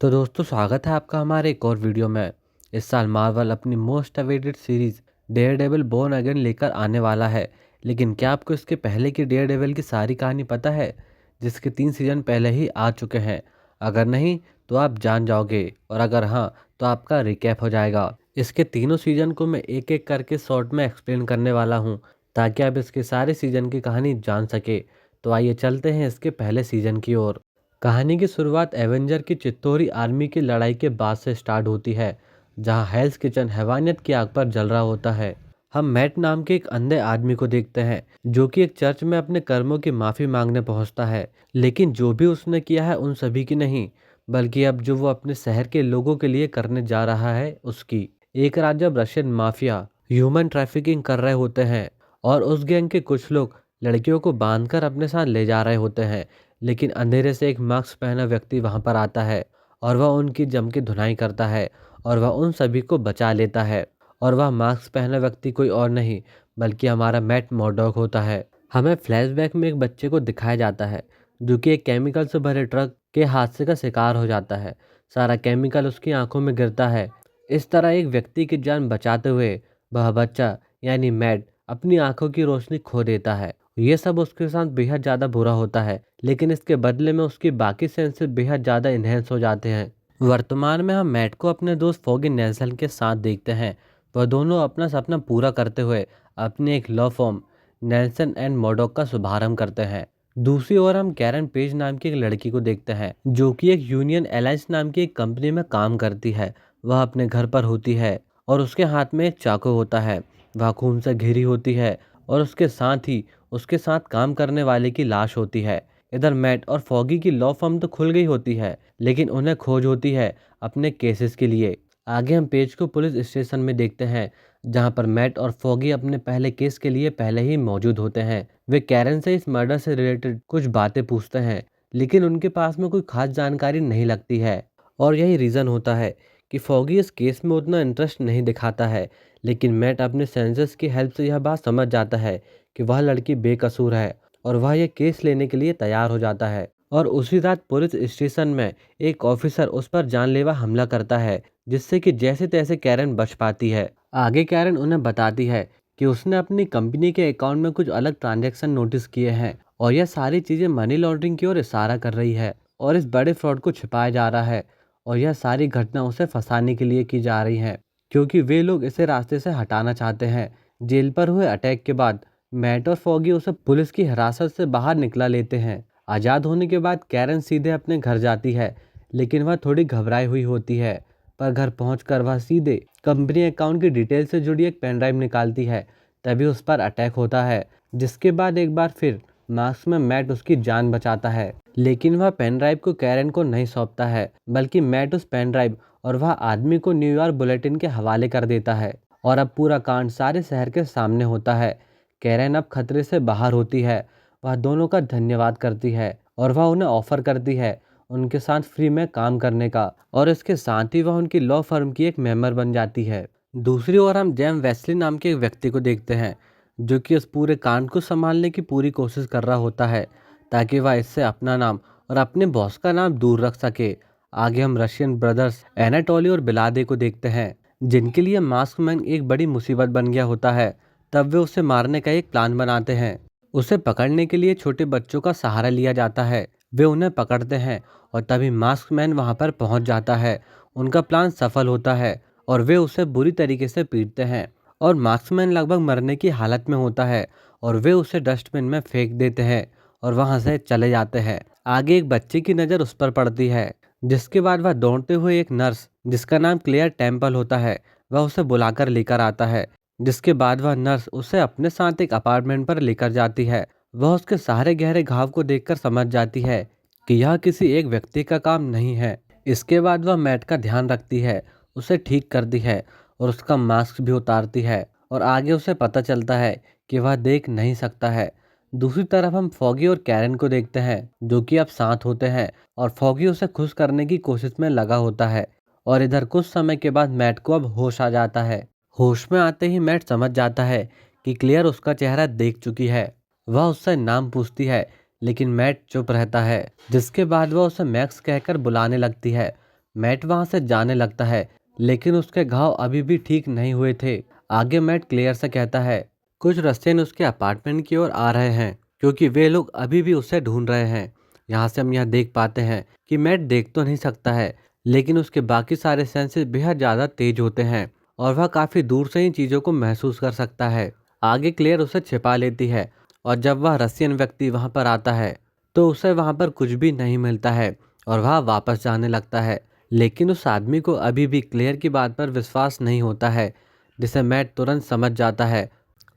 तो दोस्तों स्वागत है आपका हमारे एक और वीडियो में। इस साल मार्वल अपनी most awaited series Daredevil born again लेकर आने वाला है। लेकिन क्या आपको इसके पहले की डेयरडेविल की सारी कहानी पता है, जिसके 3 सीजन पहले ही आ चुके हैं? अगर नहीं तो आप जान जाओगे, और अगर हाँ तो आपका रिकैप हो जाएगा। इसके तीनों सीजन को मैं एक एक करके शॉर्ट में एक्सप्लेन करने वाला हूँ, ताकि आप इसके सारे सीजन की कहानी जान सके। तो आइए चलते हैं इसके पहले सीजन की ओर। कहानी की शुरुआत एवेंजर की चित्तौरी आर्मी की लड़ाई के बाद से स्टार्ट होती है, जहां हेल्स किचन हैवानियत की आग पर जल रहा होता है। हम मैट नाम के एक अंधे आदमी को देखते हैं, जो कि एक चर्च में अपने कर्मों की माफी मांगने पहुंचता है। लेकिन जो भी उसने किया है उन सभी की नहीं, बल्कि अब जो वो अपने शहर के लोगों के लिए करने जा रहा है उसकी। एक रात जब रशियन माफिया ह्यूमन ट्रैफिकिंग कर रहे होते हैं, और उस गैंग के कुछ लोग लड़कियों को बांधकर अपने साथ ले जा रहे होते हैं, लेकिन अंधेरे से एक मास्क पहना व्यक्ति वहां पर आता है, और वह उनकी जम के धुनाई करता है, और वह उन सभी को बचा लेता है। और वह मास्क पहना व्यक्ति कोई और नहीं, बल्कि हमारा मैट मॉर्डॉक होता है। हमें फ्लैशबैक में एक बच्चे को दिखाया जाता है, जो कि एक केमिकल से भरे ट्रक के हादसे का शिकार हो जाता है। सारा केमिकल उसकी आंखों में गिरता है। इस तरह एक व्यक्ति की जान बचाते हुए वह बच्चा यानी मैट अपनी आंखों की रोशनी खो देता है। ये सब उसके साथ बेहद ज़्यादा बुरा होता है, लेकिन इसके बदले में उसकी बाकी सेंसेस बेहद ज़्यादा इन्हेंस हो जाते हैं। वर्तमान में हम मैट को अपने दोस्त फॉगी नेल्सन के साथ देखते हैं। वह दोनों अपना सपना पूरा करते हुए अपने एक law firm Nelson and Murdock का शुभारंभ करते हैं। दूसरी ओर हम कैरन पेज नाम की एक लड़की को देखते हैं, जो कि एक यूनियन अलायंस नाम की एक कंपनी में काम करती है। वह अपने घर पर होती है, और उसके हाथ में एक चाकू होता है। वह खून से घिरी होती है, और उसके साथ ही उसके साथ काम करने वाले की लाश होती है। इधर मैट और फॉगी की लॉ फर्म तो खुल गई होती है, लेकिन उन्हें खोज होती है अपने केसेस के लिए। आगे हम पेज को पुलिस स्टेशन में देखते हैं, जहां पर मैट और फॉगी अपने पहले केस के लिए पहले ही मौजूद होते हैं। वे कैरन से इस मर्डर से रिलेटेड कुछ बातें पूछते हैं, लेकिन उनके पास में कोई खास जानकारी नहीं लगती है। और यही रीज़न होता है कि फॉगी इस केस में उतना इंटरेस्ट नहीं दिखाता है। लेकिन मैट अपने सेंसेस की हेल्प से यह बात समझ जाता है कि वह लड़की बेकसूर है, और वह यह केस लेने के लिए तैयार हो जाता है। और उसी रात पुलिस स्टेशन में एक ऑफिसर उस पर जानलेवा हमला करता है, जिससे कि जैसे तैसे कैरन बच पाती है। आगे कैरन उन्हें बताती है कि उसने अपनी कंपनी के अकाउंट में कुछ अलग ट्रांजैक्शन नोटिस किए हैं, और यह सारी चीज़ें मनी लॉन्ड्रिंग की ओर इशारा कर रही है, और इस बड़े फ्रॉड को छिपाया जा रहा है। और यह सारी घटना उसे फंसाने के लिए की जा रही है, क्योंकि वे लोग इसे रास्ते से हटाना चाहते हैं। जेल पर हुए अटैक के बाद मैट और फॉगी उसे पुलिस की हिरासत से बाहर निकला लेते हैं। आज़ाद होने के बाद कैरन सीधे अपने घर जाती है, लेकिन वह थोड़ी घबराई हुई होती है। पर घर पहुंचकर वह सीधे कंपनी अकाउंट की डिटेल से जुड़ी एक पेन ड्राइव निकालती है। तभी उस पर अटैक होता है, जिसके बाद एक बार फिर मास्क में मैट उसकी जान बचाता है। लेकिन वह पेन ड्राइव को कैरन को नहीं सौंपता है, बल्कि मैट उस पेन ड्राइव और वह आदमी को न्यूयॉर्क बुलेटिन के हवाले कर देता है। और अब पूरा कांड सारे शहर के सामने होता है। कैरन अब खतरे से बाहर होती है। वह दोनों का धन्यवाद करती है, और वह उन्हें ऑफर करती है उनके साथ फ्री में काम करने का, और इसके साथ ही वह उनकी लॉ फर्म की एक मेंबर बन जाती है। दूसरी ओर हम जेम वेस्ली नाम के एक व्यक्ति को देखते हैं, जो कि इस पूरे कांड को संभालने की पूरी कोशिश कर रहा होता है, ताकि वह इससे अपना नाम और अपने बॉस का नाम दूर रख सके। आगे हम रशियन ब्रदर्स एनाटोली और बिलादे को देखते हैं, जिनके लिए मास्क मैन एक बड़ी मुसीबत बन गया होता है। तब वे उसे मारने का एक प्लान बनाते हैं। उसे पकड़ने के लिए छोटे बच्चों का सहारा लिया जाता है। वे उन्हें पकड़ते हैं, और तभी मास्क मैन वहां पर पहुंच जाता है। उनका प्लान सफल होता है, और वे उसे बुरी तरीके से पीटते हैं, और मास्क मैन लगभग मरने की हालत में होता है, और वे उसे डस्टबिन में फेंक देते हैं और वहां से चले जाते हैं। आगे एक बच्चे की नज़र उस पर पड़ती है, जिसके बाद वह दौड़ते हुए एक नर्स जिसका नाम क्लेयर टेम्पल होता है, वह उसे बुलाकर लेकर आता है। जिसके बाद वह नर्स उसे अपने साथ एक अपार्टमेंट पर लेकर जाती है। वह उसके सारे गहरे घाव को देखकर समझ जाती है कि यह किसी एक व्यक्ति का काम नहीं है। इसके बाद वह मैट का ध्यान रखती है, उसे ठीक करती है, और उसका मास्क भी उतारती है। और आगे उसे पता चलता है कि वह देख नहीं सकता है। दूसरी तरफ हम फॉगी और कैरन को देखते हैं, जो कि अब साथ होते हैं, और फॉगी उसे खुश करने की कोशिश में लगा होता है। और इधर कुछ समय के बाद मैट को अब होश आ जाता है। होश में आते ही मैट समझ जाता है कि क्लियर उसका चेहरा देख चुकी है। वह उससे नाम पूछती है, लेकिन मैट चुप रहता है, जिसके बाद वह उसे मैक्स कहकर बुलाने लगती है। मैट वहां से जाने लगता है, लेकिन उसके घाव अभी भी ठीक नहीं हुए थे। आगे मैट क्लेयर से कहता है कुछ रस्सियन उसके अपार्टमेंट की ओर आ रहे हैं, क्योंकि वे लोग अभी भी उसे ढूंढ रहे हैं। यहाँ से हम यह देख पाते हैं कि मैट देख तो नहीं सकता है, लेकिन उसके बाकी सारे सेंसेस बेहद ज़्यादा तेज होते हैं और वह काफ़ी दूर से ही चीज़ों को महसूस कर सकता है। आगे क्लेयर उसे छिपा लेती है और जब वह रसियन व्यक्ति वहाँ पर आता है तो उसे वहाँ पर कुछ भी नहीं मिलता है और वह वापस जाने लगता है। लेकिन उस आदमी को अभी भी क्लेयर की बात पर विश्वास नहीं होता है, जिसे मैट तुरंत समझ जाता है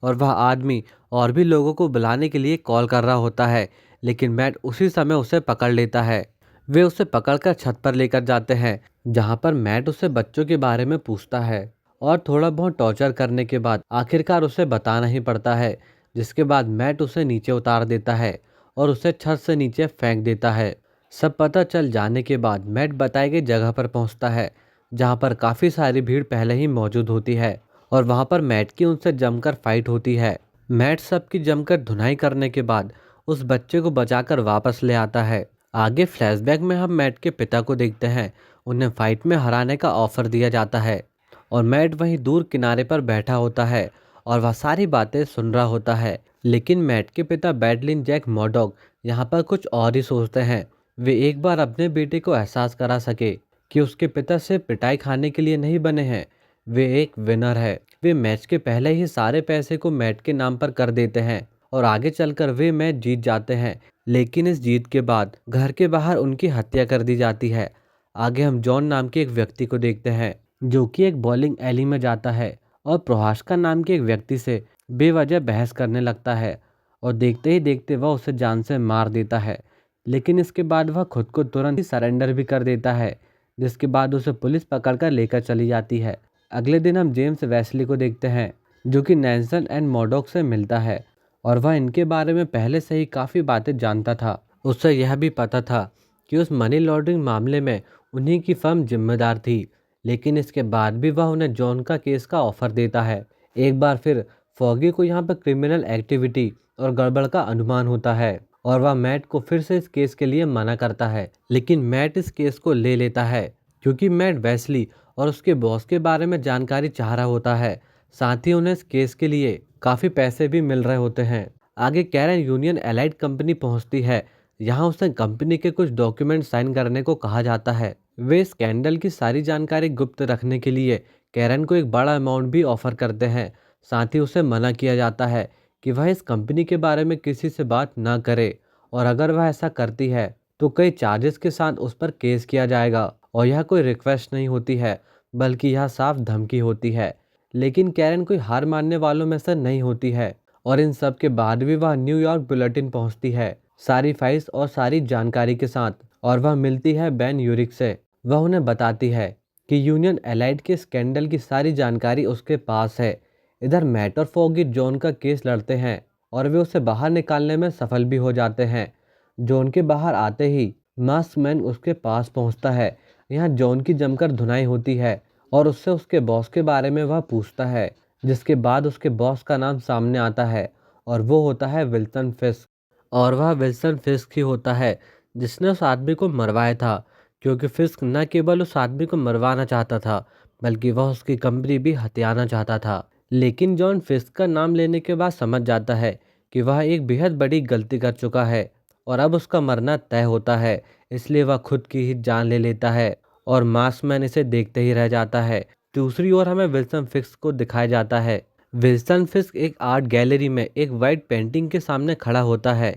और वह आदमी और भी लोगों को बुलाने के लिए कॉल कर रहा होता है। लेकिन मैट उसी समय उसे पकड़ लेता है। वे उसे पकड़कर छत पर लेकर जाते हैं, जहाँ पर मैट उसे बच्चों के बारे में पूछता है और थोड़ा बहुत टॉर्चर करने के बाद आखिरकार उसे बताना ही पड़ता है, जिसके बाद मैट उसे नीचे उतार देता है और उसे छत से नीचे फेंक देता है। सब पता चल जाने के बाद मैट बताई गई जगह पर पहुंचता है, जहां पर काफ़ी सारी भीड़ पहले ही मौजूद होती है और वहां पर मैट की उनसे जमकर फाइट होती है। मैट सबकी जमकर धुनाई करने के बाद उस बच्चे को बचाकर वापस ले आता है। आगे फ्लैशबैक में हम मैट के पिता को देखते हैं। उन्हें फाइट में हराने का ऑफर दिया जाता है और मैट वहीं दूर किनारे पर बैठा होता है और वह सारी बातें सुन रहा होता है। लेकिन मैट के पिता बैडलिन जैक मॉडॉक यहाँ पर कुछ और ही सोचते हैं। वे एक बार अपने बेटे को एहसास करा सके कि उसके पिता से पिटाई खाने के लिए नहीं बने हैं, वे एक विनर है। वे मैच के पहले ही सारे पैसे को मैट के नाम पर कर देते हैं और आगे चलकर वे मैच जीत जाते हैं। लेकिन इस जीत के बाद घर के बाहर उनकी हत्या कर दी जाती है। आगे हम जॉन नाम के एक व्यक्ति को देखते हैं, जो कि एक बॉलिंग एली में जाता है और प्रहास्का नाम के एक व्यक्ति से बेवजह बहस करने लगता है और देखते ही देखते वह उसे जान से मार देता है। लेकिन इसके बाद वह खुद को तुरंत ही सरेंडर भी कर देता है, जिसके बाद उसे पुलिस पकड़कर लेकर चली जाती है। अगले दिन हम जेम्स वेस्ली को देखते हैं, जो कि नैन्सन एंड मॉडॉक से मिलता है और वह इनके बारे में पहले से ही काफ़ी बातें जानता था। उससे यह भी पता था कि उस मनी लॉन्ड्रिंग मामले में उन्हीं की फर्म जिम्मेदार थी। लेकिन इसके बाद भी वह उन्हें जॉन का केस का ऑफर देता है। एक बार फिर फॉगी को यहाँ पर क्रिमिनल एक्टिविटी और गड़बड़ का अनुमान होता है और वह मैट को फिर से इस केस के लिए मना करता है। लेकिन मैट इस केस को ले लेता है क्योंकि मैट वेस्ली और उसके बॉस के बारे में जानकारी चाह रहा होता है। साथ ही उन्हें इस केस के लिए काफ़ी पैसे भी मिल रहे होते हैं। आगे कैरन यूनियन एलाइड कंपनी पहुंचती है। यहाँ उसे कंपनी के कुछ डॉक्यूमेंट साइन करने को कहा जाता है। वे स्कैंडल की सारी जानकारी गुप्त रखने के लिए कैरन को एक बड़ा अमाउंट भी ऑफर करते हैं। साथ ही उसे मना किया जाता है कि वह इस कंपनी के बारे में किसी से बात ना करे और अगर वह ऐसा करती है तो कई चार्जेस के साथ उस पर केस किया जाएगा। और यह कोई रिक्वेस्ट नहीं होती है, बल्कि यह साफ धमकी होती है। लेकिन कैरन कोई हार मानने वालों में से नहीं होती है और इन सब के बाद भी वह न्यूयॉर्क बुलेटिन पहुंचती है, सारी फाइल्स और सारी जानकारी के साथ, और वह मिलती है बेन यूरिक से। वह उन्हें बताती है कि यूनियन एलाइड के स्कैंडल की सारी जानकारी उसके पास है। इधर मैट और फॉगी जॉन का केस लड़ते हैं और वे उसे बाहर निकालने में सफल भी हो जाते हैं। जॉन के बाहर आते ही मास्कमैन उसके पास पहुंचता है। यहाँ जॉन की जमकर धुनाई होती है और उससे उसके बॉस के बारे में वह पूछता है, जिसके बाद उसके बॉस का नाम सामने आता है और वो होता है विल्सन फिस्क। और वह विल्सन फिस्क ही होता है जिसने उस आदमी को मरवाया था, क्योंकि फिस्क न केवल उस आदमी को मरवाना चाहता था, बल्कि वह उसकी कंपनी भी हथियाना चाहता था। लेकिन जॉन फिस्क का नाम लेने के बाद समझ जाता है कि वह एक बेहद बड़ी गलती कर चुका है और अब उसका मरना तय होता है। इसलिए वह खुद की ही जान ले लेता है और मास्कमैन इसे देखते ही रह जाता है। दूसरी ओर हमें विल्सन फिस्क को दिखाया जाता है। विल्सन फिस्क एक आर्ट गैलरी में एक वाइट पेंटिंग के सामने खड़ा होता है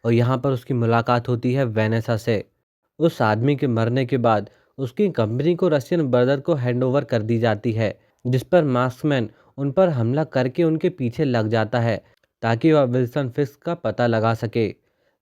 और यहाँ पर उसकी मुलाकात होती है वेनेसा से। उस आदमी के मरने के बाद उसकी कंपनी को रशियन ब्रदर को हैंडओवर कर दी जाती है, जिस पर मास्कमैन उन पर हमला करके उनके पीछे लग जाता है ताकि वह विल्सन फिस्क का पता लगा सके।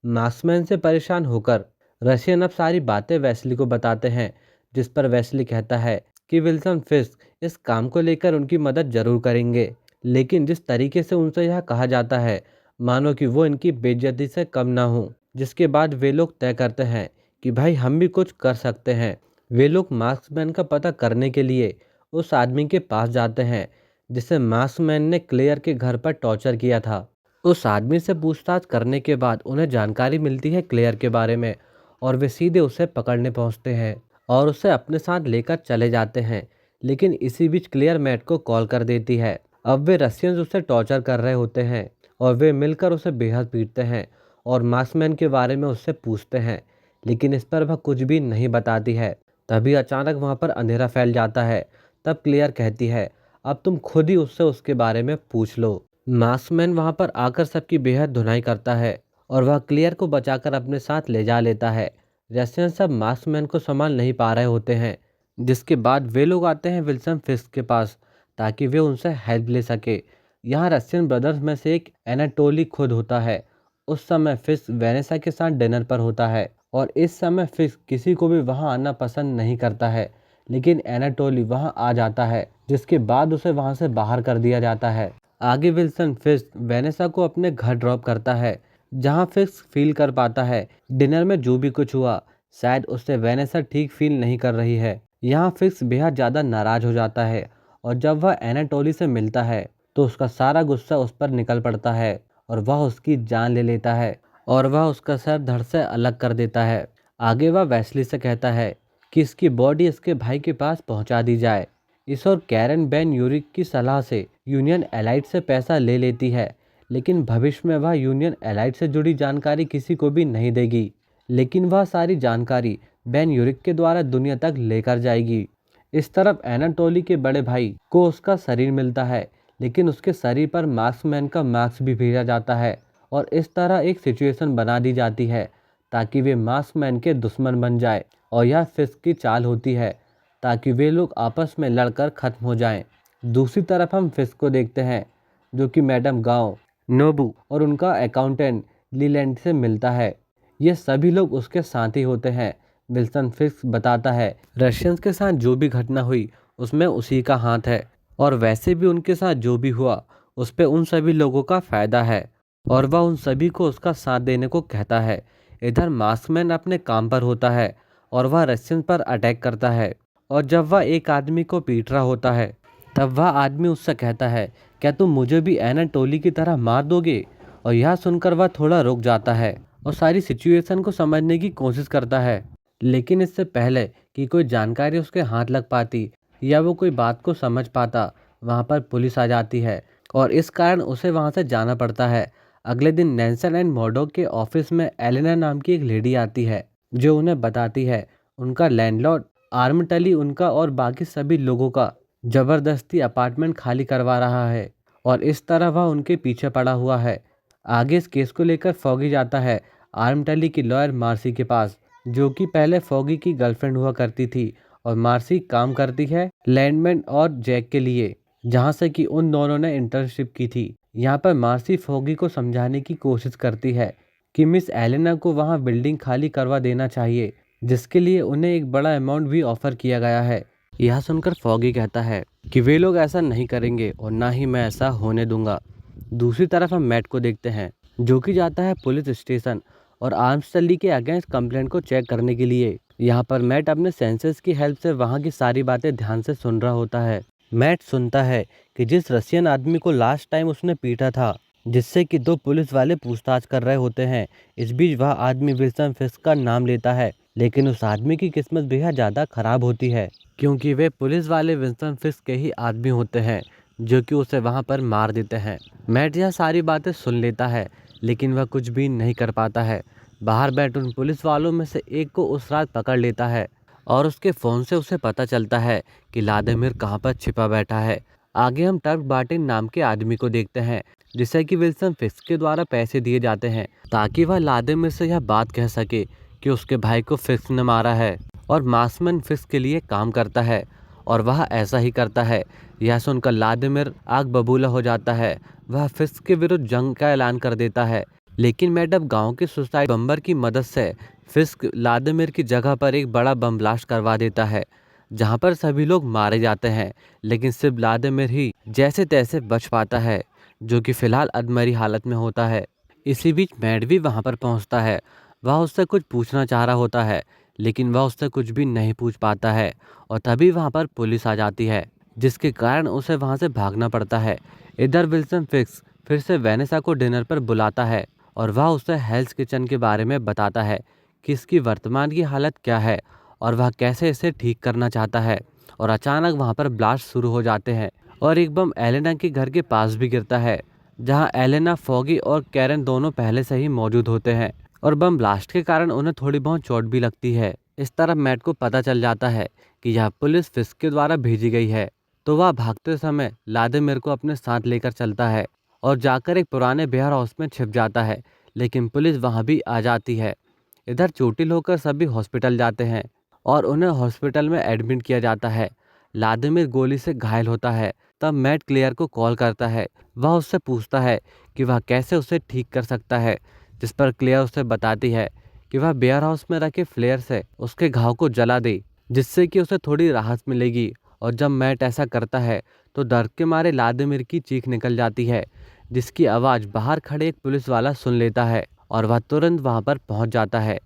मास्कमैन से परेशान होकर रशियन अब सारी बातें वेस्ली को बताते हैं, जिस पर वेस्ली कहता है कि विल्सन फिस्क इस काम को लेकर उनकी मदद जरूर करेंगे, लेकिन जिस तरीके से उनसे यह कहा जाता है मानो कि वो इनकी बेइज्जती से कम ना हो। जिसके बाद वे लोग तय करते हैं कि भाई हम भी कुछ कर सकते हैं। वे लोग मास्कमैन का पता करने के लिए उस आदमी के पास जाते हैं जिसे मास्कमैन ने क्लेयर के घर पर टॉर्चर किया था। उस आदमी से पूछताछ करने के बाद उन्हें जानकारी मिलती है क्लेयर के बारे में और वे सीधे उसे पकड़ने पहुंचते हैं। और उसे अपने साथ लेकर चले जाते हैं। लेकिन इसी बीच क्लियर मैट को कॉल कर देती है। अब वे रशियंस उसे टॉर्चर कर रहे होते हैं और वे मिलकर उसे बेहद पीटते हैं और मार्क्समैन के बारे में उससे पूछते हैं, लेकिन इस पर वह कुछ भी नहीं बताती है। तभी अचानक वहाँ पर अंधेरा फैल जाता है। तब क्लियर कहती है, अब तुम खुद ही उससे उसके बारे में पूछ लो। मार्क्समैन वहाँ पर आकर सबकी बेहद धुनाई करता है और वह क्लियर को बचाकर अपने साथ ले जा लेता है। रशियन सब मार्क्समैन को संभाल नहीं पा रहे होते हैं, जिसके बाद वे लोग आते हैं विल्सन फिस्क के पास ताकि वे उनसे हेल्प ले सके। यहाँ रशियन ब्रदर्स में से एक एनाटोली खुद होता है। उस समय फिस्क वेनेसा के साथ डिनर पर होता है और इस समय फिस्क किसी को भी वहाँ आना पसंद नहीं करता है, लेकिन एनाटोली वहाँ आ जाता है, जिसके बाद उसे वहाँ से बाहर कर दिया जाता है। आगे विल्सन फिस्क वेनेसा को अपने घर ड्रॉप करता है, जहाँ फिस्क फील कर पाता है डिनर में जो भी कुछ हुआ शायद उससे वेनेसा ठीक फील नहीं कर रही है। यहाँ फिस्क बेहद ज़्यादा नाराज हो जाता है और जब वह एनाटोली से मिलता है तो उसका सारा गुस्सा उस पर निकल पड़ता है और वह उसकी जान ले लेता है और वह उसका सर धड़ से अलग कर देता है। आगे वह वेस्ली से कहता है कि इसकी बॉडी इसके भाई के पास पहुंचा दी जाए। इस और कैरन बेन यूरिक की सलाह से यूनियन एलाइट से पैसा ले लेती है, लेकिन भविष्य में वह यूनियन एलाइट से जुड़ी जानकारी किसी को भी नहीं देगी, लेकिन वह सारी जानकारी बेन यूरिक के द्वारा दुनिया तक लेकर जाएगी। इस तरफ एनाटोली के बड़े भाई को उसका शरीर मिलता है, लेकिन उसके शरीर पर मार्क्समैन का मार्क्स भी भेजा जाता है और इस तरह एक सिचुएशन बना दी जाती है ताकि वे मार्क्समैन के दुश्मन बन जाए। और यह फिस्क की चाल होती है ताकि वे लोग आपस में लड़कर खत्म हो जाएं। दूसरी तरफ हम फिस्क को देखते हैं, जो कि मैडम गांव नोबू और उनका अकाउंटेंट लीलैंड से मिलता है। ये सभी लोग उसके साथी होते हैं। विल्सन फिस्क बताता है रशियंस के साथ जो भी घटना हुई उसमें उसी का हाथ है और वैसे भी उनके साथ जो भी हुआ उस पे उन सभी लोगों का फायदा है और वह उन सभी को उसका साथ देने को कहता है। इधर मार्क्समैन अपने काम पर होता है और वह रशियन पर अटैक करता है और जब वह एक आदमी को पीट रहा होता है तब वह आदमी उससे कहता है, क्या तुम मुझे भी एनाटोली की तरह मार दोगे? और यह सुनकर वह थोड़ा रुक जाता है और सारी सिचुएशन को समझने की कोशिश करता है, लेकिन इससे पहले कि कोई जानकारी उसके हाथ लग पाती या वो कोई बात को समझ पाता, वहाँ पर पुलिस आ जाती है और इस कारण उसे वहाँ से जाना पड़ता है। अगले दिन नैन्सन एंड मर्डॉक के ऑफिस में एलेना नाम की एक लेडी आती है, जो उन्हें बताती है उनका लैंडलॉर्ड आर्मटली उनका और बाकी सभी लोगों का जबरदस्ती अपार्टमेंट खाली करवा रहा है और इस तरह वह उनके पीछे पड़ा हुआ है। आगे इस केस को लेकर फॉगी जाता है आर्मटली की लॉयर मार्सी के पास, जो कि पहले फॉगी की गर्लफ्रेंड हुआ करती थी और मार्सी काम करती है लैंडमैन और जैक के लिए, जहां से कि उन दोनों ने इंटर्नशिप की थी। यहाँ पर मार्सी फॉगी को समझाने की कोशिश करती है कि मिस एलेना को वहाँ बिल्डिंग खाली करवा देना चाहिए, जिसके लिए उन्हें एक बड़ा अमाउंट भी ऑफर किया गया है। यह सुनकर फॉगी कहता है कि वे लोग ऐसा नहीं करेंगे और ना ही मैं ऐसा होने दूंगा। दूसरी तरफ हम मैट को देखते हैं, जो कि जाता है पुलिस स्टेशन और आर्मस्टली के अगेंस्ट कंप्लेंट को चेक करने के लिए। यहाँ पर मैट अपने सेंसेस की हेल्प से वहाँ की सारी बातें ध्यान से सुन रहा होता है। मैट सुनता है कि जिस रशियन आदमी को लास्ट टाइम उसने पीटा था, जिससे कि दो पुलिस वाले पूछताछ कर रहे होते हैं, इस बीच वह आदमी विल्सन फिस्क का नाम लेता है, लेकिन उस आदमी की किस्मत बेहद ज़्यादा खराब होती है क्योंकि वे पुलिस वाले विल्सन फिस्क के ही आदमी होते हैं, जो कि उसे वहां पर मार देते हैं। मैट यह सारी बातें सुन लेता है, लेकिन वह कुछ भी नहीं कर पाता है। बाहर बैठ उन पुलिस वालों में से एक को उस रात पकड़ लेता है और उसके फ़ोन से उसे पता चलता है कि व्लादिमीर कहाँ पर छिपा बैठा है। आगे हम टर्क बार्टिन नाम के आदमी को देखते हैं, जिसे कि विल्सन फिस्क के द्वारा पैसे दिए जाते हैं ताकि वह व्लादिमीर से यह बात कह सके कि उसके भाई को फिस्क ने मारा है और मार्क्समैन फिस्क के लिए काम करता है और वह ऐसा ही करता है। यह सुनकर व्लादिमीर आग बबूला हो जाता है। वह फिस्क के विरुद्ध जंग का ऐलान कर देता है, लेकिन मैडम गांव के सुसाइड बम्बर की मदद से फिस्क व्लादिमीर की जगह पर एक बड़ा बम ब्लास्ट करवा देता है, जहां पर सभी लोग मारे जाते हैं, लेकिन सिर्फ व्लादिमीर ही जैसे तैसे बच पाता है, जो कि फिलहाल अधमरी हालत में होता है। इसी बीच मैट भी वहां पर पहुंचता है। वह उससे कुछ पूछना चाह रहा होता है, लेकिन वह उससे कुछ भी नहीं पूछ पाता है और तभी वहां पर पुलिस आ जाती है, जिसके कारण उसे वहां से भागना पड़ता है। इधर विल्सन फिस्क फिर से वेनेसा को डिनर पर बुलाता है और वह उसे हेल्स किचन के बारे में बताता है कि इसकी वर्तमान की हालत क्या है और वह कैसे इसे ठीक करना चाहता है। और अचानक वहाँ पर ब्लास्ट शुरू हो जाते हैं और एक बम एलेना के घर के पास भी गिरता है, जहाँ एलेना, फॉगी और कैरन दोनों पहले से ही मौजूद होते हैं और बम ब्लास्ट के कारण उन्हें थोड़ी बहुत चोट भी लगती है। इस तरह मैट को पता चल जाता है कि यह पुलिस फिस्क के द्वारा भेजी गई है, तो वह भागते समय व्लादिमीर को अपने साथ लेकर चलता है और जाकर एक पुराने बेयर हाउस में छिप जाता है, लेकिन पुलिस वहां भी आ जाती है। इधर चोटिल होकर सभी हॉस्पिटल जाते हैं और उन्हें हॉस्पिटल में एडमिट किया जाता है। व्लादिमीर गोली से घायल होता है। तब मैट क्लेयर को कॉल करता है। वह उससे पूछता है कि वह कैसे उसे ठीक कर सकता है, जिस पर क्लेयर उसे बताती है कि वह बेयर हाउस में रखे फ्लेयर से उसके घाव को जला दे, जिससे कि उसे थोड़ी राहत मिलेगी। और जब मैट ऐसा करता है तो दर्द के मारे व्लादिमीर की चीख निकल जाती है, जिसकी आवाज़ बाहर खड़े एक पुलिस वाला सुन लेता है और वह तुरंत वहां पर पहुंच जाता है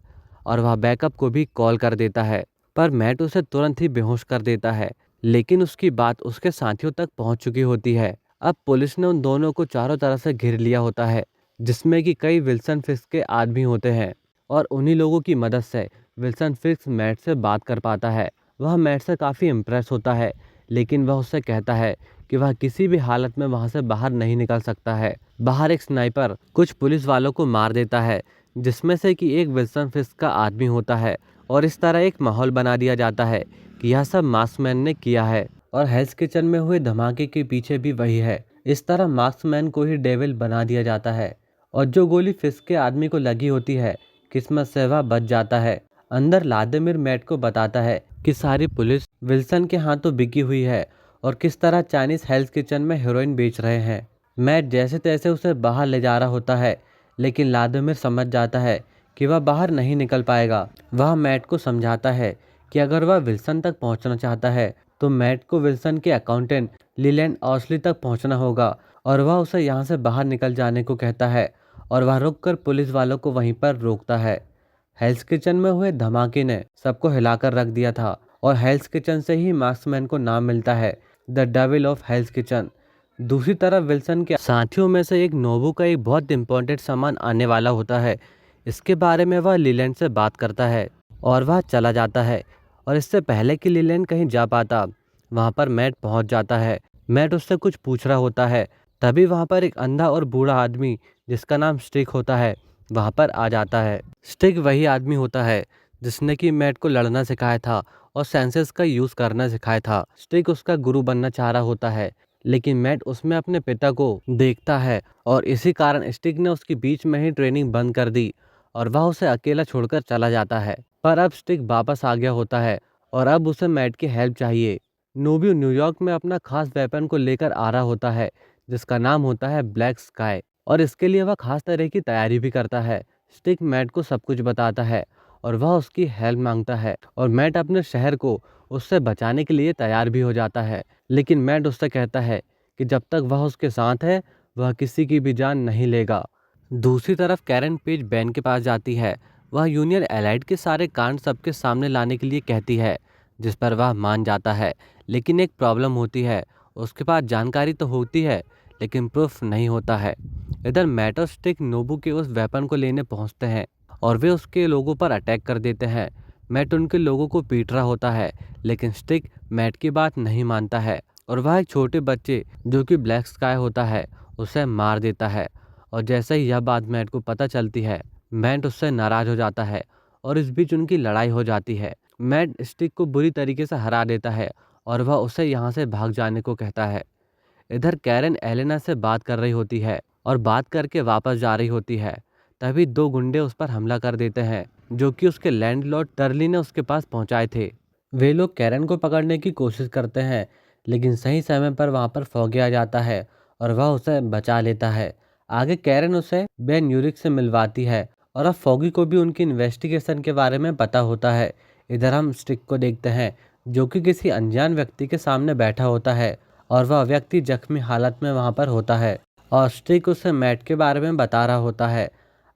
और वह बैकअप को भी कॉल कर देता है। पर मैट उसे तुरंत ही बेहोश कर देता है, लेकिन उसकी बात उसके साथियों तक पहुंच चुकी होती है। अब पुलिस ने उन दोनों को चारों तरफ से घेर लिया होता है, जिसमें कि कई विल्सन फिस्क के आदमी होते हैं और उन्हीं लोगों की मदद से विल्सन फिस्क मैट से बात कर पाता है। वह मैट से काफ़ी इम्प्रेस होता है, लेकिन वह उससे कहता है कि वह किसी भी हालत में वहां से बाहर नहीं निकल सकता है। बाहर एक स्नाइपर कुछ पुलिस वालों को मार देता है, जिसमें से कि एक विल्सन फिस्क का आदमी होता है और इस तरह एक माहौल बना दिया जाता है कि यह सब मास्कमैन ने किया है और हेल्स किचन में हुए धमाके के पीछे भी वही है। इस तरह मास्कमैन को ही डेविल बना दिया जाता है और जो गोली फिस्क के आदमी को लगी होती है, किस्मत से वह बच जाता है। अंदर व्लादिमीर मैट को बताता है कि सारी पुलिस विल्सन के हाथों बिकी हुई है और किस तरह चाइनीज हेल्स किचन में हेरोइन बेच रहे हैं। मैट जैसे तैसे उसे बाहर ले जा रहा होता है, लेकिन व्लादिमीर समझ जाता है कि वह बाहर नहीं निकल पाएगा। वह मैट को समझाता है कि अगर वह विल्सन तक पहुंचना चाहता है तो मैट को विल्सन के अकाउंटेंट लीलैंड ऑस्ली तक पहुंचना होगा और वह उसे यहाँ से बाहर निकल जाने को कहता है और वह रुककर पुलिस वालों को वहीं पर रोकता है। हेल्स किचन में हुए धमाके ने सबको हिलाकर रख दिया था और हेल्स किचन से ही मार्क्समैन को नाम मिलता है, द डेविल ऑफ हेल्स किचन। दूसरी तरफ विल्सन के साथियों में से एक नोबू का एक बहुत इंपॉर्टेंट सामान आने वाला होता है। इसके बारे में वह लीलैंड से बात करता है और वह चला जाता है और इससे पहले कि लीलैंड कहीं जा पाता, वहाँ पर मैट पहुँच जाता है। मैट उससे कुछ पूछ रहा होता है, तभी वहाँ पर एक अंधा और बूढ़ा आदमी जिसका नाम स्टिक होता है वहाँ पर आ जाता है। स्टिक वही आदमी होता है जिसने कि मैट को लड़ना सिखाया था और सेंसेस का यूज़ करना सिखाया था। स्टिक उसका गुरु बनना चाह रहा होता है, लेकिन मैट उसमें अपने पिता को देखता है और इसी कारण स्टिक ने उसकी बीच में ही ट्रेनिंग बंद कर दी और वह उसे अकेला छोड़कर चला जाता है। पर अब स्टिक वापस आ गया होता है और अब उसे मैट की हेल्प चाहिए। नोबू न्यूयॉर्क में अपना खास वेपन को लेकर आ रहा होता है, जिसका नाम होता है ब्लैक स्काई, और इसके लिए वह खास तरह की तैयारी भी करता है। स्टिक मैट को सब कुछ बताता है और वह उसकी हेल्प मांगता है और मैट अपने शहर को उससे बचाने के लिए तैयार भी हो जाता है। लेकिन मैट उससे कहता है कि जब तक वह उसके साथ है वह किसी की भी जान नहीं लेगा। दूसरी तरफ कैरन पेज बैन के पास जाती है। वह यूनियन एलाइड के सारे कांड सबके सामने लाने के लिए कहती है, जिस पर वह मान जाता है। लेकिन एक प्रॉब्लम होती है, उसके पास जानकारी तो होती है लेकिन प्रूफ नहीं होता है। इधर मैट और स्टिक नोबू के उस वेपन को लेने पहुंचते हैं और वे उसके लोगों पर अटैक कर देते हैं। मैट उनके लोगों को पीट रहा होता है, लेकिन स्टिक मैट की बात नहीं मानता है और वह एक छोटे बच्चे जो कि ब्लैक स्काई होता है उसे मार देता है। और जैसे ही यह बात मैट को पता चलती है, मैट उससे नाराज हो जाता है और इस बीच उनकी लड़ाई हो जाती है। मैट स्टिक को बुरी तरीके से हरा देता है और वह उसे यहाँ से भाग जाने को कहता है। इधर कैरन एलेना से बात कर रही होती है और बात करके वापस जा रही होती है। तभी दो गुंडे उस पर हमला कर देते हैं, जो कि उसके लैंडलॉर्ड टर्ली ने उसके पास पहुंचाए थे। वे लोग कैरन को पकड़ने की कोशिश करते हैं, लेकिन सही समय पर वहां पर फॉगी आ जाता है और वह उसे बचा लेता है। आगे कैरन उसे बेन यूरिक से मिलवाती है और अब फॉगी को भी उनकी इन्वेस्टिगेशन के बारे में पता होता है। इधर हम स्टिक को देखते हैं, जो कि किसी अनजान व्यक्ति के सामने बैठा होता है और वह व्यक्ति जख्मी हालत में वहां पर होता है और स्टिक उसे मैट के बारे में बता रहा होता है।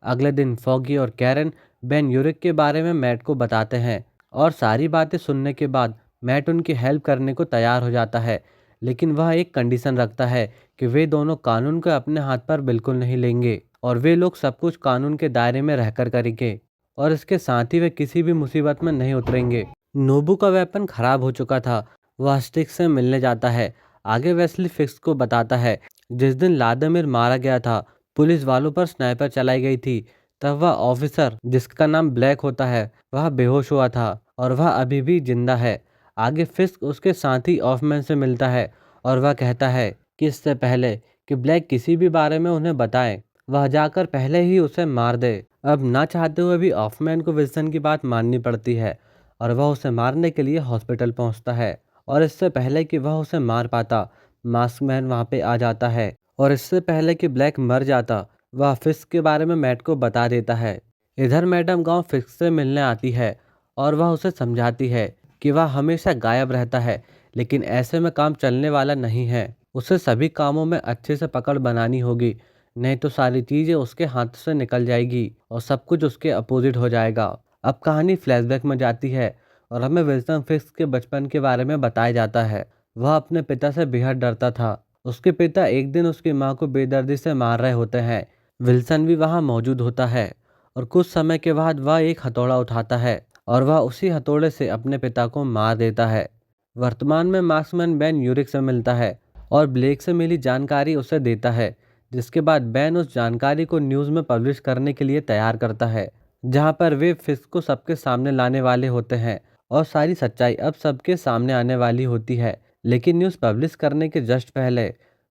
अगले दिन फॉगी और कैरन बेन यूरिक के बारे में मैट को बताते हैं और सारी बातें सुनने के बाद मैट उनकी हेल्प करने को तैयार हो जाता है, लेकिन वह एक कंडीशन रखता है कि वे दोनों कानून को अपने हाथ पर बिल्कुल नहीं लेंगे और वे लोग सब कुछ कानून के दायरे में रहकर करेंगे और इसके साथ ही वे किसी भी मुसीबत में नहीं उतरेंगे। नोबू का वेपन खराब हो चुका था। वह स्टिक से मिलने जाता है। आगे वेस्ली फिक्स को बताता है जिस दिन लादमिर मारा गया था पुलिस वालों पर स्नाइपर चलाई गई थी। तब वह ऑफिसर जिसका नाम ब्लैक होता है वह बेहोश हुआ था और वह अभी भी जिंदा है। आगे फिस्क उसके साथी ऑफमैन से मिलता है और वह कहता है कि इससे पहले कि ब्लैक किसी भी बारे में उन्हें बताए वह जाकर पहले ही उसे मार दे। अब ना चाहते हुए भी ऑफमैन को विल्सन की बात माननी पड़ती है और वह उसे मारने के लिए हॉस्पिटल पहुंचता है। और इससे पहले कि वह उसे मार पाता मास्क मैन वहां पे आ जाता है और इससे पहले कि ब्लैक मर जाता वह फिस्क के बारे में मैट को बता देता है। इधर मैडम गांव फिस्क से मिलने आती है और वह उसे समझाती है कि वह हमेशा गायब रहता है लेकिन ऐसे में काम चलने वाला नहीं है। उसे सभी कामों में अच्छे से पकड़ बनानी होगी नहीं तो सारी चीजें उसके हाथ से निकल जाएगी और सब कुछ उसके अपोजिट हो जाएगा। अब कहानी फ्लैशबैक में जाती है और हमें विल्सन फिस्क के बचपन के बारे में बताया जाता है। वह अपने पिता से बेहद डरता था। उसके पिता एक दिन उसकी मां को बेदर्दी से मार रहे होते हैं। विल्सन भी वहां मौजूद होता है और कुछ समय के बाद वह एक हथौड़ा उठाता है और वह उसी हथौड़े से अपने पिता को मार देता है। वर्तमान में मार्क्समैन बैन यूरिक से मिलता है और ब्लेक से मिली जानकारी उसे देता है जिसके बाद बैन उस जानकारी को न्यूज़ में पब्लिश करने के लिए तैयार करता है जहां पर वे फिस्क को सबके सामने लाने वाले होते हैं और सारी सच्चाई अब सबके सामने आने वाली होती है। लेकिन न्यूज़ पब्लिश करने के जस्ट पहले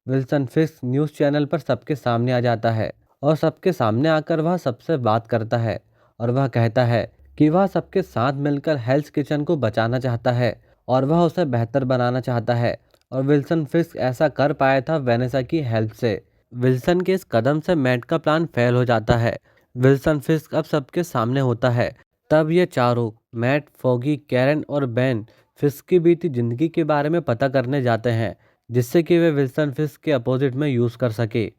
विल्सन फिस्क न्यूज़ चैनल पर सबके सामने आ जाता है और सबके सामने आकर वह सबसे बात करता है और वह कहता है कि वह सबके साथ मिलकर हेल्स किचन को बचाना चाहता है और वह उसे बेहतर बनाना चाहता है और विल्सन फिस्क ऐसा कर पाया था वेनेसा की हेल्प से। विल्सन के इस कदम से मैट का प्लान फेल हो जाता है। विल्सन फिस्क अब सबके सामने होता है। तब ये चारों मैट, फॉगी, कैरन और बैन फिस्क की बीती जिंदगी के बारे में पता करने जाते हैं जिससे कि वे विल्सन फिस्क के अपोजिट में यूज़ कर सके।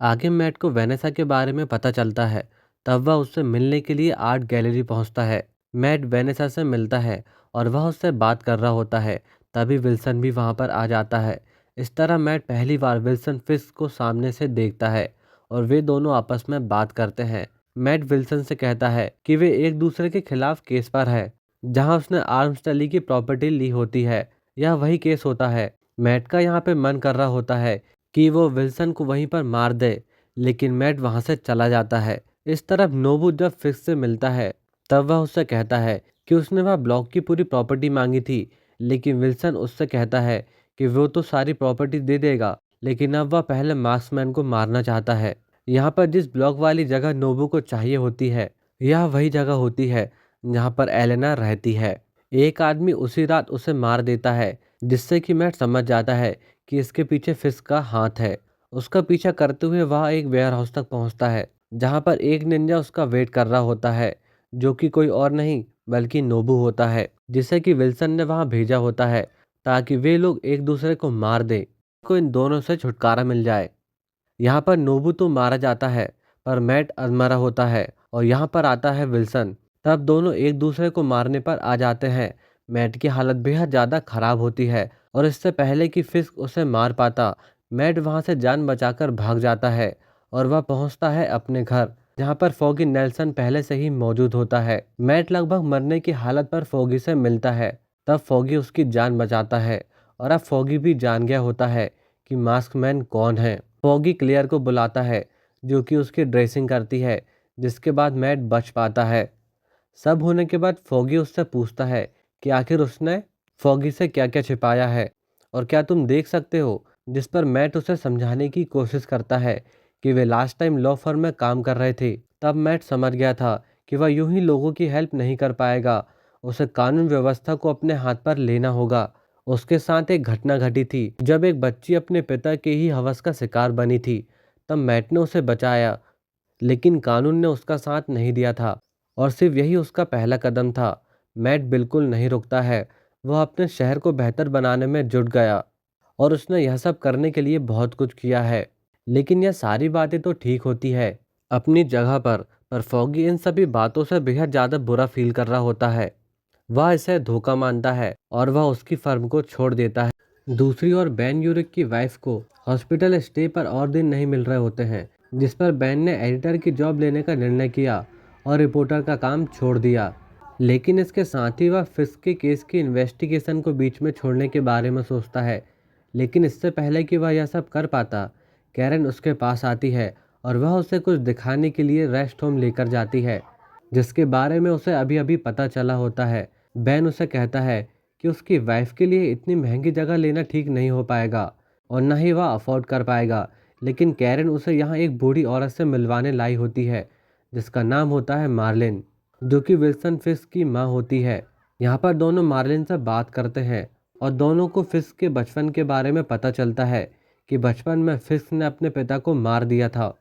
आगे मैट को वेनेसा के बारे में पता चलता है। तब वह उससे मिलने के लिए आर्ट गैलरी पहुंचता है। मैट वेनेसा से मिलता है और वह उससे बात कर रहा होता है। तभी विल्सन भी वहां पर आ जाता है। इस तरह मैट पहली बार विल्सन फिस्क को सामने से देखता है और वे दोनों आपस में बात करते हैं। मैट विल्सन से कहता है कि वे एक दूसरे के खिलाफ केस पर है जहां उसने आर्म्सटली की प्रॉपर्टी ली होती है। यह वही केस होता है। मैट का यहाँ पे मन कर रहा होता है कि वो विल्सन को वहीं पर मार दे लेकिन मैट वहां से चला जाता है। इस तरफ नोबू जब फिक्स से मिलता है तब वह उससे कहता है कि उसने वह ब्लॉक की पूरी प्रॉपर्टी मांगी थी लेकिन विल्सन उससे कहता है कि वो तो सारी प्रॉपर्टी दे देगा लेकिन अब वह पहले मार्क्समैन को मारना चाहता है। यहाँ पर जिस ब्लॉक वाली जगह नोबू को चाहिए होती है यह वही जगह होती है जहाँ पर एलेना रहती है। एक आदमी उसी रात उसे मार देता है जिससे कि मैट समझ जाता है कि इसके पीछे फिस्क का हाथ है। उसका पीछा करते हुए वह एक वेयरहाउस तक पहुंचता है जहां पर एक निंजा उसका वेट कर रहा होता है जो कि कोई और नहीं बल्कि नोबू होता है जिसे कि विल्सन ने वहां भेजा होता है ताकि वे लोग एक दूसरे को मार दें को इन दोनों से छुटकारा मिल जाए। यहाँ पर नोबू तो मारा जाता है पर मैट अधमरा होता है और यहाँ पर आता है विल्सन। तब दोनों एक दूसरे को मारने पर आ जाते हैं। मैट की हालत बेहद ज़्यादा खराब होती है और इससे पहले कि फिस्क उसे मार पाता मैट वहाँ से जान बचाकर भाग जाता है और वह पहुँचता है अपने घर जहाँ पर फॉगी नेल्सन पहले से ही मौजूद होता है। मैट लगभग मरने की हालत पर फॉगी से मिलता है। तब फॉगी उसकी जान बचाता है और अब फॉगी भी जान गया होता है कि मास्कमैन कौन है। फॉगी क्लियर को बुलाता है जो कि उसकी ड्रेसिंग करती है जिसके बाद मैट बच पाता है। सब होने के बाद फॉगी उससे पूछता है कि आखिर उसने फॉगी से क्या क्या छिपाया है और क्या तुम देख सकते हो, जिस पर मैट उसे समझाने की कोशिश करता है कि वे लास्ट टाइम लॉ फर्म में काम कर रहे थे। तब मैट समझ गया था कि वह यूं ही लोगों की हेल्प नहीं कर पाएगा, उसे कानून व्यवस्था को अपने हाथ पर लेना होगा। उसके साथ एक घटना घटी थी जब एक बच्ची अपने पिता के ही हवस का शिकार बनी थी। तब मैट ने उसे बचाया लेकिन कानून ने उसका साथ नहीं दिया था और सिर्फ यही उसका पहला कदम था। मैट बिल्कुल नहीं रुकता है। वह अपने शहर को बेहतर बनाने में जुट गया और उसने यह सब करने के लिए बहुत कुछ किया है। लेकिन यह सारी बातें तो ठीक होती है अपनी जगह पर फॉगी इन सभी बातों से बेहद ज़्यादा बुरा फील कर रहा होता है। वह इसे धोखा मानता है और वह उसकी फर्म को छोड़ देता है। दूसरी ओर बैन यूरिक की वाइफ को हॉस्पिटल स्टे पर और दिन नहीं मिल रहे होते हैं जिस पर बैन ने एडिटर की जॉब लेने का निर्णय किया और रिपोर्टर का काम छोड़ दिया। लेकिन इसके साथ ही वह फिस्क के केस की इन्वेस्टिगेशन को बीच में छोड़ने के बारे में सोचता है। लेकिन इससे पहले कि वह यह सब कर पाता, कैरन उसके पास आती है और वह उसे कुछ दिखाने के लिए रेस्ट होम लेकर जाती है, जिसके बारे में उसे अभी अभी पता चला होता है। बेन उसे कहता है कि उसकी वाइफ के लिए इतनी महंगी जगह लेना ठीक नहीं हो पाएगा और न ही वह अफोर्ड कर पाएगा। लेकिन कैरन उसे यहाँ एक बूढ़ी औरत से मिलवाने लाई होती है, जिसका नाम होता है मार्लिन, जो कि विल्सन फिस्क की माँ होती है। यहाँ पर दोनों मार्लिन से बात करते हैं और दोनों को फिस्क के बचपन के बारे में पता चलता है कि बचपन में फिस्क ने अपने पिता को मार दिया था।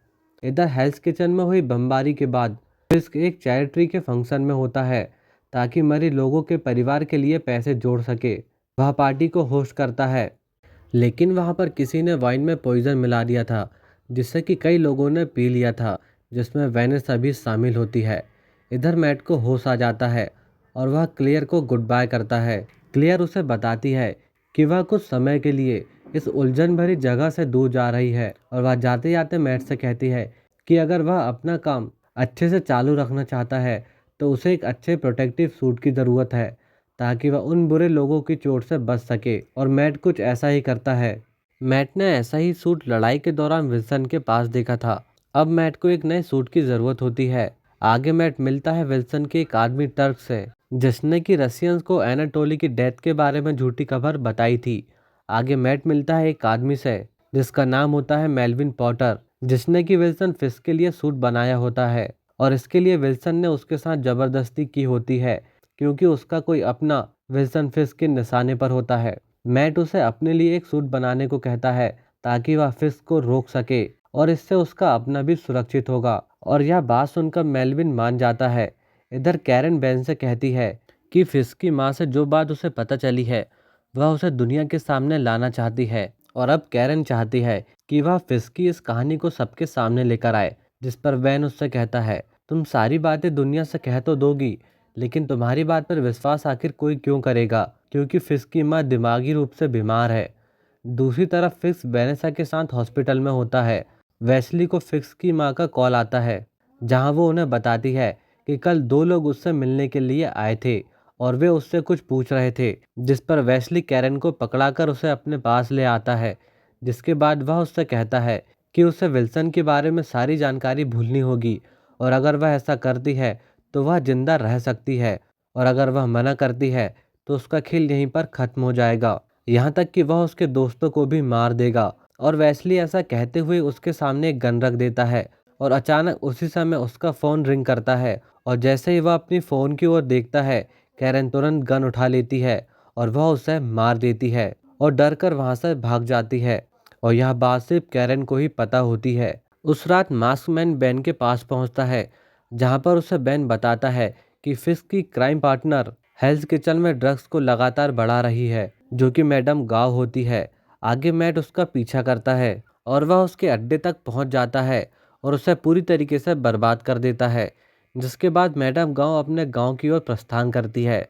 इधर हेल्स किचन में हुई बमबारी के बाद फिस्क एक चैरिटी के फंक्शन में होता है ताकि मरे लोगों के परिवार के लिए पैसे जोड़ सके। वह पार्टी को होस्ट करता है, लेकिन वहाँ पर किसी ने वाइन में पॉइजन मिला दिया था, जिससे कि कई लोगों ने पी लिया था, जिसमें वेनेसा भी शामिल होती है। इधर मैट को होश आ जाता है और वह क्लियर को गुड बाय करता है। क्लियर उसे बताती है कि वह कुछ समय के लिए इस उलझन भरी जगह से दूर जा रही है और वह जाते जाते मैट से कहती है कि अगर वह अपना काम अच्छे से चालू रखना चाहता है तो उसे एक अच्छे प्रोटेक्टिव सूट की ज़रूरत है ताकि वह उन बुरे लोगों की चोट से बच सके। और मैट कुछ ऐसा ही करता है। मैट ने ऐसा ही सूट लड़ाई के दौरान विल्सन के पास देखा था। अब मैट को एक नए सूट की ज़रूरत होती है। आगे मैट मिलता है विल्सन के एक आदमी टर्क से, जिसने कि रशियंस को एनाटोली की डेथ के बारे में झूठी खबर बताई थी। आगे मैट मिलता है एक आदमी से जिसका नाम होता है मेल्विन पॉटर, जिसने कि विल्सन फिस्क के लिए सूट बनाया होता है और इसके लिए विल्सन ने उसके साथ ज़बरदस्ती की होती है क्योंकि उसका कोई अपना विल्सन फिस्क के निशाने पर होता है। मैट उसे अपने लिए एक सूट बनाने को कहता है ताकि वह फिस्क को रोक सके और इससे उसका अपना भी सुरक्षित होगा। और यह बात सुनकर मेल्विन मान जाता है। इधर कैरन बेन से कहती है कि फिस्क की माँ से जो बात उसे पता चली है वह उसे दुनिया के सामने लाना चाहती है और अब कैरन चाहती है कि वह फिस्क की इस कहानी को सबके सामने लेकर आए। जिस पर वैन उससे कहता है, तुम सारी बातें दुनिया से कह तो दोगी, लेकिन तुम्हारी बात पर विश्वास आखिर कोई क्यों करेगा, क्योंकि फिस्क की माँ दिमागी रूप से बीमार है। दूसरी तरफ फिक्स वेनेसा के साथ हॉस्पिटल में होता है। वेस्ली को फिक्स की माँ का कॉल आता है, जहाँ वो उन्हें बताती है कि कल दो लोग उससे मिलने के लिए आए थे और वे उससे कुछ पूछ रहे थे। जिस पर वेस्ली कैरन को पकड़ाकर उसे अपने पास ले आता है, जिसके बाद वह उससे कहता है कि उसे विल्सन के बारे में सारी जानकारी भूलनी होगी और अगर वह ऐसा करती है तो वह जिंदा रह सकती है और अगर वह मना करती है तो उसका खेल यहीं पर खत्म हो जाएगा, यहाँ तक कि वह उसके दोस्तों को भी मार देगा। और वेस्ली ऐसा कहते हुए उसके सामने एक गन रख देता है और अचानक उसी समय उसका फ़ोन रिंग करता है और जैसे ही वह अपनी फ़ोन की ओर देखता है, कैरन तुरंत गन उठा लेती है और वह उसे मार देती है और डर कर वहाँ से भाग जाती है। और यह बात सिर्फ कैरन को ही पता होती है। उस रात मास्कमैन बेन के पास पहुँचता है, जहाँ पर उसे बेन बताता है कि फिस्क की क्राइम पार्टनर हेल्स किचन में ड्रग्स को लगातार बढ़ा रही है, जो कि मैडम गाव होती है। आगे मैट उसका पीछा करता है और वह उसके अड्डे तक पहुंच जाता है और उसे पूरी तरीके से बर्बाद कर देता है, जिसके बाद मैडम गांव अपने गांव की ओर प्रस्थान करती है।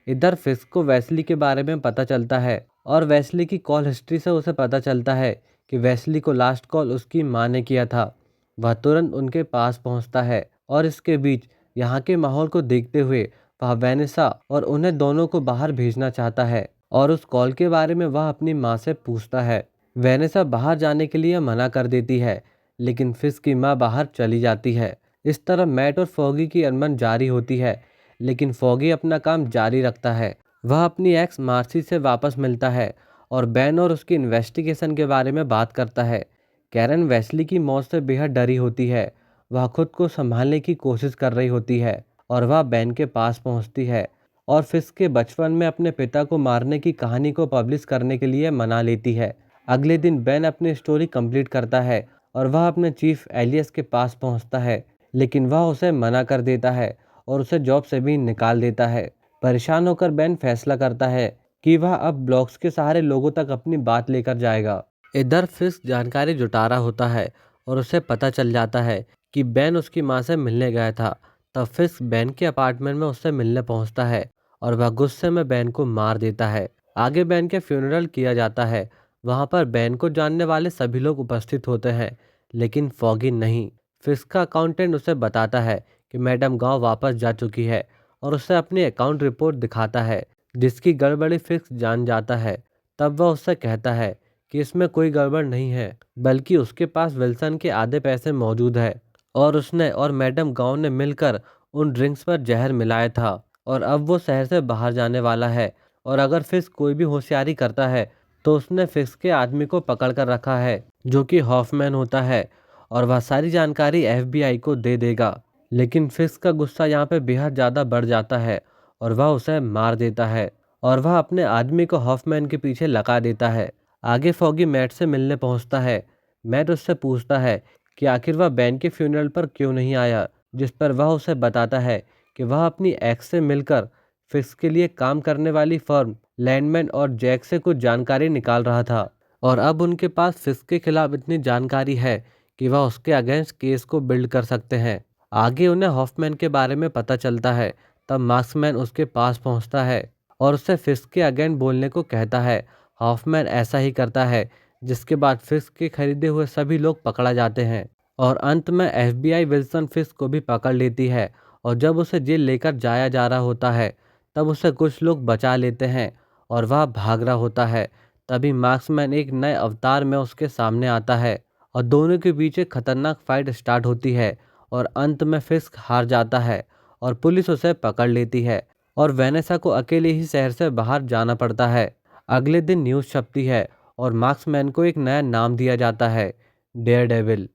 इधर फिस्क को वेस्ली के बारे में पता चलता है और वेस्ली की कॉल हिस्ट्री से उसे पता चलता है कि वेस्ली को लास्ट कॉल उसकी माँ ने किया था। वह तुरंत उनके पास पहुंचता है और इसके बीच यहाँ के माहौल को देखते हुए वह वेनेसा और उन्हें दोनों को बाहर भेजना चाहता है और उस कॉल के बारे में वह अपनी माँ से पूछता है। वेनेसा बाहर जाने के लिए मना कर देती है, लेकिन फिस्क की माँ बाहर चली जाती है। इस तरह मैट और फॉगी की अनबन जारी होती है, लेकिन फॉगी अपना काम जारी रखता है। वह अपनी एक्स मार्सी से वापस मिलता है और बेन और उसकी इन्वेस्टिगेशन के बारे में बात करता है। कैरन वेस्ली की मौत से बेहद डरी होती है। वह खुद को संभालने की कोशिश कर रही होती है और वह बेन के पास पहुंचती है और फिस्क के बचपन में अपने पिता को मारने की कहानी को पब्लिश करने के लिए मना लेती है। अगले दिन बेन अपनी स्टोरी कंप्लीट करता है और वह अपने चीफ एलियस के पास पहुंचता है, लेकिन वह उसे मना कर देता है और उसे जॉब से भी निकाल देता है। परेशान होकर बेन फैसला करता है कि वह अब ब्लॉग्स के सहारे लोगों तक अपनी बात लेकर जाएगा। इधर फिस्क जानकारी जुटा रहा होता है और उसे पता चल जाता है कि बेन उसकी माँ से मिलने गया था। तब फिस्क बेन के अपार्टमेंट में उससे मिलने पहुंचता है और वह गुस्से में बेन को मार देता है। आगे बेन के फ्यूनरल किया जाता है। वहाँ पर बेन को जानने वाले सभी लोग उपस्थित होते हैं, लेकिन फॉगी नहीं। फिस्क का अकाउंटेंट उसे बताता है कि मैडम गांव वापस जा चुकी है और उसे अपनी अकाउंट रिपोर्ट दिखाता है, जिसकी गड़बड़ी फिक्स जान जाता है। तब वह उससे कहता है कि इसमें कोई गड़बड़ नहीं है, बल्कि उसके पास विल्सन के आधे पैसे मौजूद है और उसने और मैडम गांव ने मिलकर उन ड्रिंक्स पर जहर मिलाया था और अब वो शहर से बाहर जाने वाला है। और अगर फिक्स कोई भी होशियारी करता है तो उसने फिक्स के आदमी को पकड़ कर रखा है, जो कि हॉफमैन होता है, और वह सारी जानकारी एफबीआई को दे देगा। लेकिन फिक्स का गुस्सा यहाँ पे बेहद ज़्यादा बढ़ जाता है और वह उसे मार देता है और वह अपने आदमी को हॉफमैन के पीछे लगा देता है। आगे फॉगी मैट से मिलने पहुंचता है। मैट उससे पूछता है कि आखिर वह बैन के फ्यूनरल पर क्यों नहीं आया, जिस पर वह उसे बताता है कि वह अपनी एक्स से मिलकर फिक्स के लिए काम करने वाली फर्म लैंडमैन और जैक से कुछ जानकारी निकाल रहा था और अब उनके पास फिक्स के खिलाफ इतनी जानकारी है कि वह उसके अगेंस्ट केस को बिल्ड कर सकते हैं। आगे उन्हें हॉफमैन के बारे में पता चलता है। तब मार्क्समैन उसके पास पहुंचता है और उससे फिक्स के अगेंस्ट बोलने को कहता है। हॉफमैन ऐसा ही करता है, जिसके बाद फिक्स के खरीदे हुए सभी लोग पकड़ा जाते हैं और अंत में एफबीआई विल्सन फिक्स को भी पकड़ लेती है। और जब उसे जेल लेकर जाया जा रहा होता है तब उसे कुछ लोग बचा लेते हैं और वह भाग रहा होता है। तभी मार्क्समैन एक नए अवतार में उसके सामने आता है और दोनों के बीच एक खतरनाक फाइट स्टार्ट होती है और अंत में फिस्क हार जाता है और पुलिस उसे पकड़ लेती है और वेनेसा को अकेले ही शहर से बाहर जाना पड़ता है। अगले दिन न्यूज़ छपती है और मार्क्समैन को एक नया नाम दिया जाता है, डेयरडेविल।